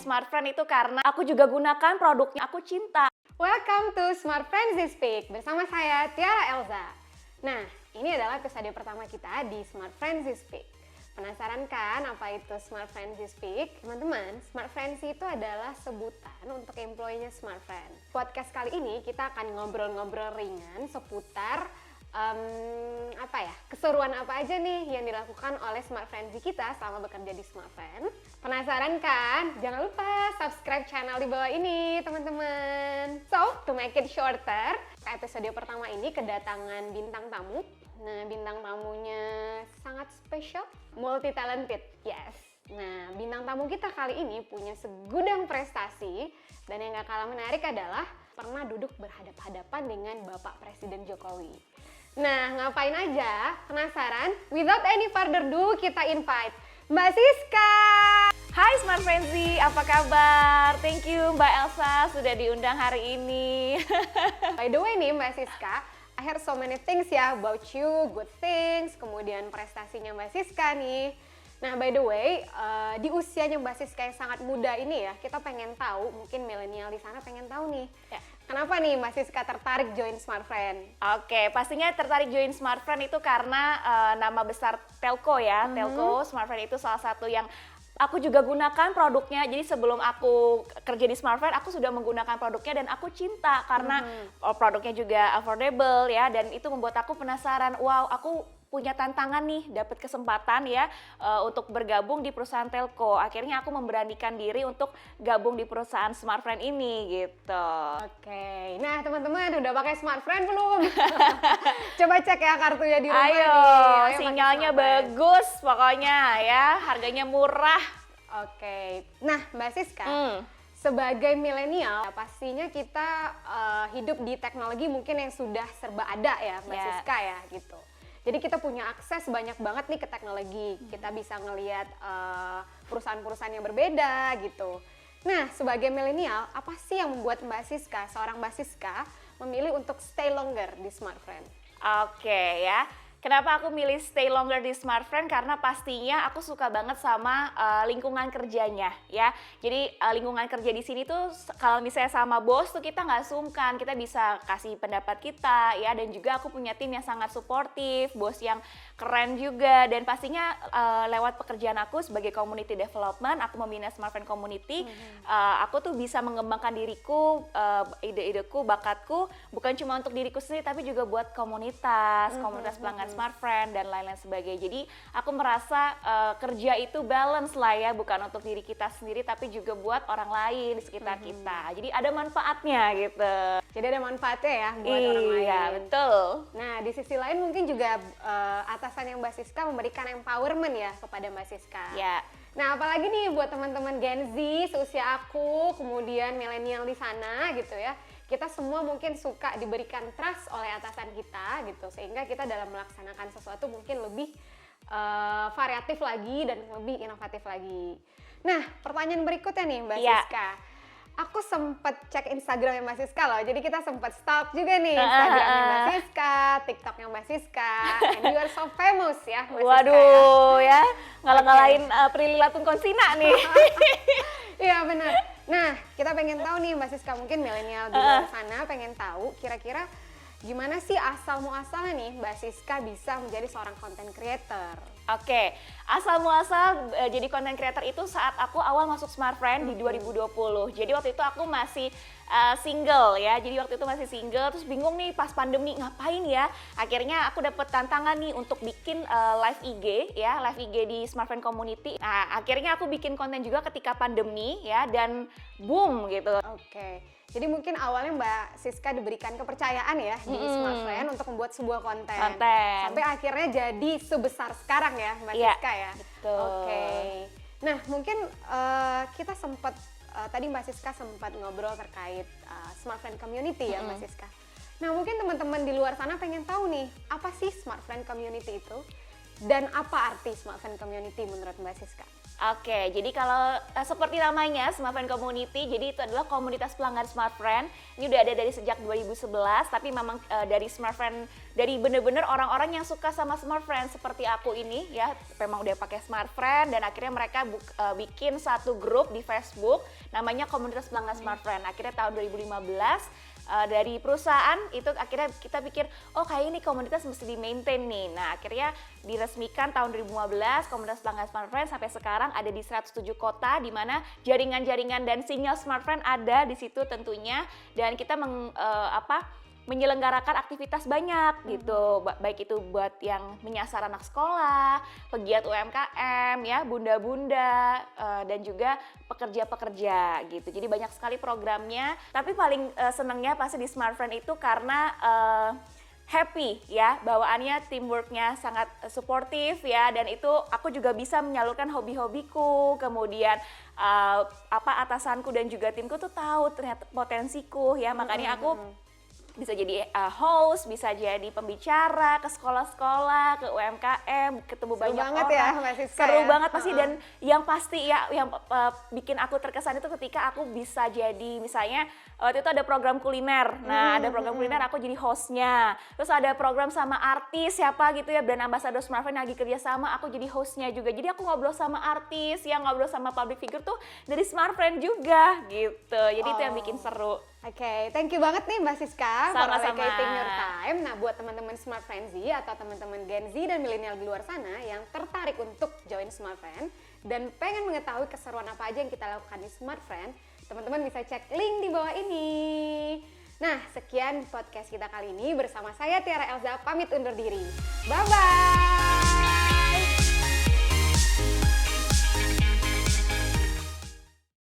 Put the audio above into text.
Smart Friend itu karena aku juga gunakan produknya, aku cinta. Welcome to Smart Friends Speak bersama saya Tiara Elza. Nah, ini adalah episode pertama kita di Smart Friends Speak. Penasaran kan apa itu Smart Friends Speak? Teman-teman, Smart Friends itu adalah sebutan untuk employee-nya Smart Friend. Podcast kali ini kita akan ngobrol-ngobrol ringan seputar keseruan apa aja nih yang dilakukan oleh Smart Friends kita selama bekerja di Smart Friend. Penasaran kan? Jangan lupa subscribe channel di bawah ini, teman-teman. So, to make it shorter, episode pertama ini kedatangan bintang tamu. Nah, bintang tamunya sangat spesial, multi talented, yes. Nah, bintang tamu kita kali ini punya segudang prestasi dan yang gak kalah menarik adalah pernah duduk berhadapan-hadapan dengan Bapak Presiden Jokowi. Nah, ngapain aja? Penasaran? Without any further ado, kita invite Mbak Siska. Hai Smart Friendzy, apa kabar? Thank you Mbak Elsa sudah diundang hari ini. By the way nih Mbak Siska, I heard so many things ya about you, good things, kemudian prestasinya Mbak Siska nih. Nah, by the way, di usianya Mbak Siska yang sangat muda ini ya, kita pengen tahu, mungkin milenial di sana pengen tahu nih. Ya. Kenapa nih Mbak Siska tertarik join Smart Friend? Oke, pastinya tertarik join Smart Friend itu karena nama besar Telco ya. Telco, Smart Friend itu salah satu yang aku juga gunakan produknya. Jadi sebelum aku kerja di Smart Friend, aku sudah menggunakan produknya dan aku cinta karena produknya juga affordable ya. Dan itu membuat aku penasaran, wow, aku punya tantangan nih, dapat kesempatan ya untuk bergabung di perusahaan Telco. Akhirnya aku memberanikan diri untuk gabung di perusahaan Smart Friend ini gitu. Oke, nah teman-teman udah pakai Smart Friend belum? Coba cek ya kartunya di rumah Ayo, nih. sinyalnya pakai Smart Friend. bagus pokoknya ya, harganya murah. Oke, nah Mbak Siska, sebagai milenial pastinya kita hidup di teknologi mungkin yang sudah serba ada ya Mbak Siska ya gitu. Jadi kita punya akses banyak banget nih ke teknologi. Kita bisa ngelihat perusahaan-perusahaan yang berbeda gitu. Nah, sebagai milenial, apa sih yang membuat Mbak Siska, seorang Mbak Siska, memilih untuk stay longer di Smart Friend? Oke ya. Kenapa aku milih stay longer di Smart Friend? Karena pastinya aku suka banget sama lingkungan kerjanya ya. Jadi lingkungan kerja di sini tuh kalau misalnya sama bos tuh kita nggak sungkan, kita bisa kasih pendapat kita ya. Dan juga aku punya tim yang sangat suportif, bos yang keren juga. Dan pastinya lewat pekerjaan aku sebagai community development, aku membina Smart Friend Community, aku tuh bisa mengembangkan diriku, ide-ideku, bakatku, bukan cuma untuk diriku sendiri tapi juga buat komunitas pelanggan Smart Friend dan lain-lain sebagainya. Jadi aku merasa kerja itu balance lah ya, bukan untuk diri kita sendiri tapi juga buat orang lain di sekitar kita. Jadi ada manfaatnya gitu. Jadi ada manfaatnya ya buat orang lain. Iya, betul. Nah, di sisi lain mungkin juga atasan yang Mbak Siska memberikan empowerment ya kepada Mbak Siska. Ya. Nah, apalagi nih buat teman-teman Gen Z seusia aku, kemudian milenial di sana gitu ya. Kita semua mungkin suka diberikan trust oleh atasan kita gitu, sehingga kita dalam melaksanakan sesuatu mungkin lebih variatif lagi dan lebih inovatif lagi. Nah, pertanyaan berikutnya nih Mbak Siska. Aku sempet cek Instagramnya Mbak Siska loh, jadi kita sempet stalk juga nih Instagramnya Mbak Siska, TikToknya Mbak Siska, and you are so famous ya Mbak Siska. Waduh ya, ngalah-ngalahin Prilly Latuconsina nih. Iya benar. Nah, kita pengen tahu nih Mbak Siska, mungkin milenial di luar sana pengen tahu kira-kira gimana sih asal muasalnya nih Mbak Siska bisa menjadi seorang content creator? Oke, asal muasal jadi content creator itu saat aku awal masuk Smart Friend di 2020. Jadi waktu itu aku masih single ya, jadi waktu itu masih single, terus bingung nih pas pandemi ngapain ya. Akhirnya aku dapet tantangan nih untuk bikin live IG ya, live IG di Smart Friend Community. Nah, akhirnya aku bikin konten juga ketika pandemi ya, dan boom gitu. Oke, jadi mungkin awalnya Mbak Siska diberikan kepercayaan ya di Smart Friend untuk membuat sebuah konten. Sampai akhirnya jadi sebesar sekarang ya Mbak Siska ya. Betul. Oke. Nah, mungkin kita sempat tadi Mbak Siska sempat ngobrol terkait Smart Friend Community ya Mbak Siska. Nah, mungkin teman-teman di luar sana pengen tahu nih, apa sih Smart Friend Community itu? Dan apa arti Smart Friend Community menurut Mbak Siska? Oke, jadi kalau seperti namanya Smart Friend Community, jadi itu adalah komunitas pelanggan Smart Friend. Ini udah ada dari sejak 2011, tapi memang dari Smart Friend, dari bener-bener orang-orang yang suka sama Smart Friend seperti aku ini ya, memang udah pakai Smart Friend dan akhirnya mereka bikin satu grup di Facebook namanya komunitas pelanggan Smart Friend. Akhirnya tahun 2015 dari perusahaan itu akhirnya kita pikir, oh kayak ini komunitas mesti di-maintain nih. Nah akhirnya diresmikan tahun 2015 komunitas pelanggan Smart Friend sampai sekarang ada di 107 kota di mana jaringan-jaringan dan sinyal Smart Friend ada di situ tentunya, dan kita menyelenggarakan aktivitas banyak gitu, baik itu buat yang menyasar anak sekolah, pegiat UMKM ya, bunda-bunda dan juga pekerja-pekerja gitu. Jadi banyak sekali programnya, tapi paling senangnya pasti di Smart Friend itu karena happy ya, bawaannya teamworknya sangat suportif ya, dan itu aku juga bisa menyalurkan hobi-hobiku, kemudian atasanku dan juga timku tuh tahu ternyata potensiku ya, makanya aku bisa jadi host, bisa jadi pembicara ke sekolah-sekolah, ke UMKM, ketemu Seru banyak banget orang. ya, Mbak Siska Seru ya? banget pasti, dan yang pasti ya yang bikin aku terkesan itu ketika aku bisa jadi misalnya waktu itu ada program kuliner. Nah, ada program kuliner aku jadi hostnya. Terus ada program sama artis siapa gitu ya, brand ambassador Smart Friend lagi kerja sama, aku jadi hostnya juga. Jadi aku ngobrol sama artis, yang ngobrol sama public figure tuh dari Smart Friend juga gitu. Jadi itu yang bikin seru. Oke, thank you banget nih Mbak Siska for Sama-sama. allocating your time. Nah, buat teman-teman Smart Friend Z atau teman-teman Gen Z dan milenial di luar sana yang tertarik untuk join Smart Friend dan pengen mengetahui keseruan apa aja yang kita lakukan di Smart Friend, teman-teman bisa cek link di bawah ini. Nah, sekian podcast kita kali ini bersama saya Tiara Elza, pamit undur diri. Bye-bye!